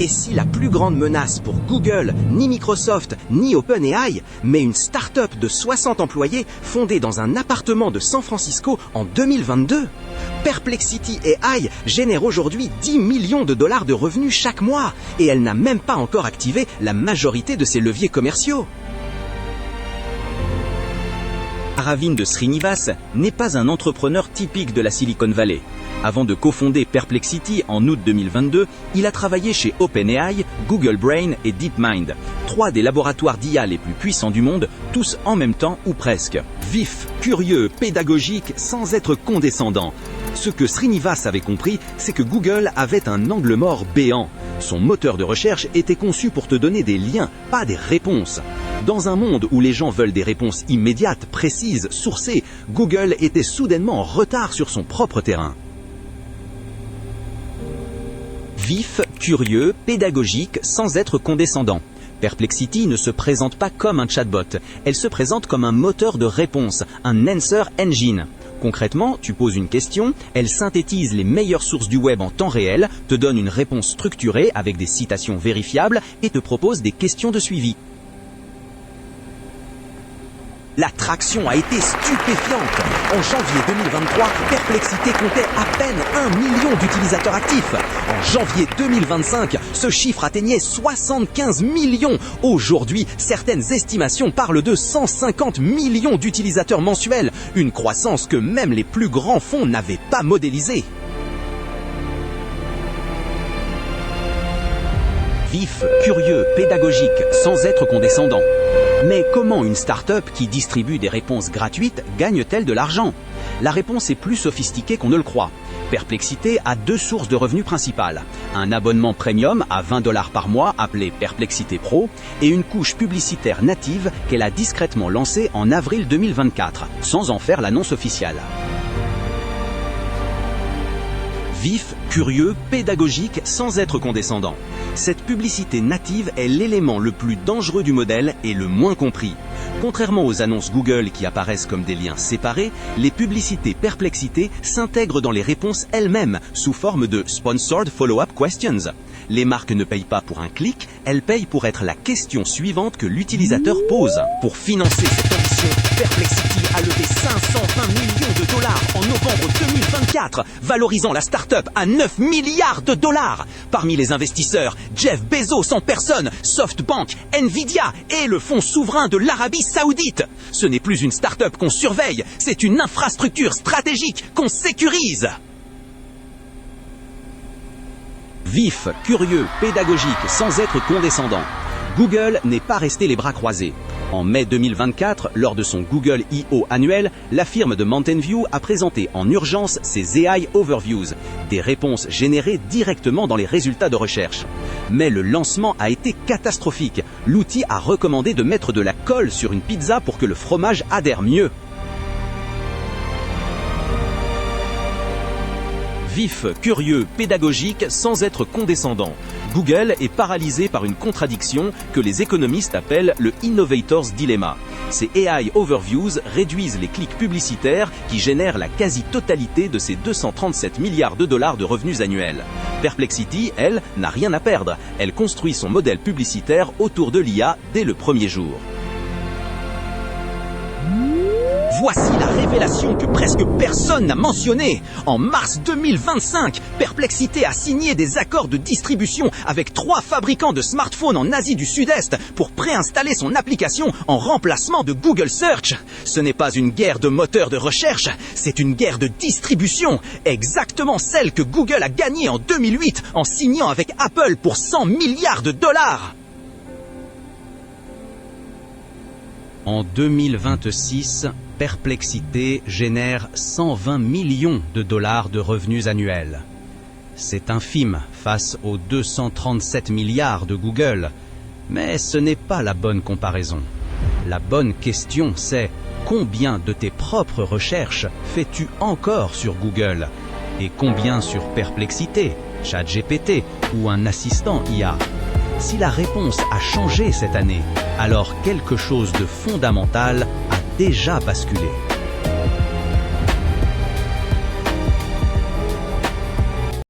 Et si la plus grande menace pour Google, ni Microsoft, ni OpenAI, mais une start-up de 60 employés fondée dans un appartement de San Francisco en 2022 ? Perplexity AI génère aujourd'hui 10 millions de dollars de revenus chaque mois et elle n'a même pas encore activé la majorité de ses leviers commerciaux. Aravind Srinivas n'est pas un entrepreneur typique de la Silicon Valley. Avant de cofonder Perplexity en août 2022, il a travaillé chez OpenAI, Google Brain et DeepMind, 3 des laboratoires d'IA les plus puissants du monde, tous en même temps ou presque. Vif, curieux, pédagogique, sans être condescendant. Ce que Srinivas avait compris, c'est que Google avait un angle mort béant. Son moteur de recherche était conçu pour te donner des liens, pas des réponses. Dans un monde où les gens veulent des réponses immédiates, précises, sourcées, Google était soudainement en retard sur son propre terrain. Vif, curieux, pédagogique, sans être condescendant. Perplexity ne se présente pas comme un chatbot, elle se présente comme un moteur de réponse, un answer engine. Concrètement, tu poses une question, elle synthétise les meilleures sources du web en temps réel, te donne une réponse structurée avec des citations vérifiables et te propose des questions de suivi. La traction a été stupéfiante. En janvier 2023, Perplexity comptait à peine 1 million d'utilisateurs actifs. En janvier 2025, ce chiffre atteignait 75 millions. Aujourd'hui, certaines estimations parlent de 150 millions d'utilisateurs mensuels. Une croissance que même les plus grands fonds n'avaient pas modélisée. Vif, curieux, pédagogique, sans être condescendant. Mais comment une start-up qui distribue des réponses gratuites gagne-t-elle de l'argent ? La réponse est plus sophistiquée qu'on ne le croit. Perplexity a 2 sources de revenus principales. Un abonnement premium à $20 par mois appelé Perplexity Pro et une couche publicitaire native qu'elle a discrètement lancée en avril 2024, sans en faire l'annonce officielle. Vif, curieux, pédagogique, sans être condescendant. Cette publicité native est l'élément le plus dangereux du modèle et le moins compris. Contrairement aux annonces Google qui apparaissent comme des liens séparés, les publicités Perplexity s'intègrent dans les réponses elles-mêmes sous forme de Sponsored Follow-up Questions. Les marques ne payent pas pour un clic, elles payent pour être la question suivante que l'utilisateur pose. Pour financer cette ambition, Perplexity a levé 520 millions de dollars en novembre 2024, valorisant la start-up à 9 milliards de dollars. Parmi les investisseurs, Jeff Bezos en personne, SoftBank, Nvidia et le fonds souverain de l'Arabie Saoudite. Ce n'est plus une start-up qu'on surveille, c'est une infrastructure stratégique qu'on sécurise. Vif, curieux, pédagogique, sans être condescendant. Google n'est pas resté les bras croisés. En mai 2024, lors de son Google I.O. annuel, la firme de Mountain View a présenté en urgence ses AI Overviews, des réponses générées directement dans les résultats de recherche. Mais le lancement a été catastrophique. L'outil a recommandé de mettre de la colle sur une pizza pour que le fromage adhère mieux. Vif, curieux, pédagogique, sans être condescendant. Google est paralysé par une contradiction que les économistes appellent le Innovator's Dilemma. Ces AI Overviews réduisent les clics publicitaires qui génèrent la quasi-totalité de ses 237 milliards de dollars de revenus annuels. Perplexity, elle, n'a rien à perdre. Elle construit son modèle publicitaire autour de l'IA dès le premier jour. Voici la révélation que presque personne n'a mentionnée. En mars 2025, Perplexity a signé des accords de distribution avec 3 fabricants de smartphones en Asie du Sud-Est pour préinstaller son application en remplacement de Google Search. Ce n'est pas une guerre de moteurs de recherche, c'est une guerre de distribution. Exactement celle que Google a gagnée en 2008 en signant avec Apple pour 100 milliards de dollars. En 2026, Perplexity génère 120 millions de dollars de revenus annuels. C'est infime face aux 237 milliards de Google, mais ce n'est pas la bonne comparaison. La bonne question, c'est combien de tes propres recherches fais-tu encore sur Google et combien sur Perplexity, ChatGPT ou un assistant IA? Si la réponse a changé cette année, alors quelque chose de fondamental a déjà basculé.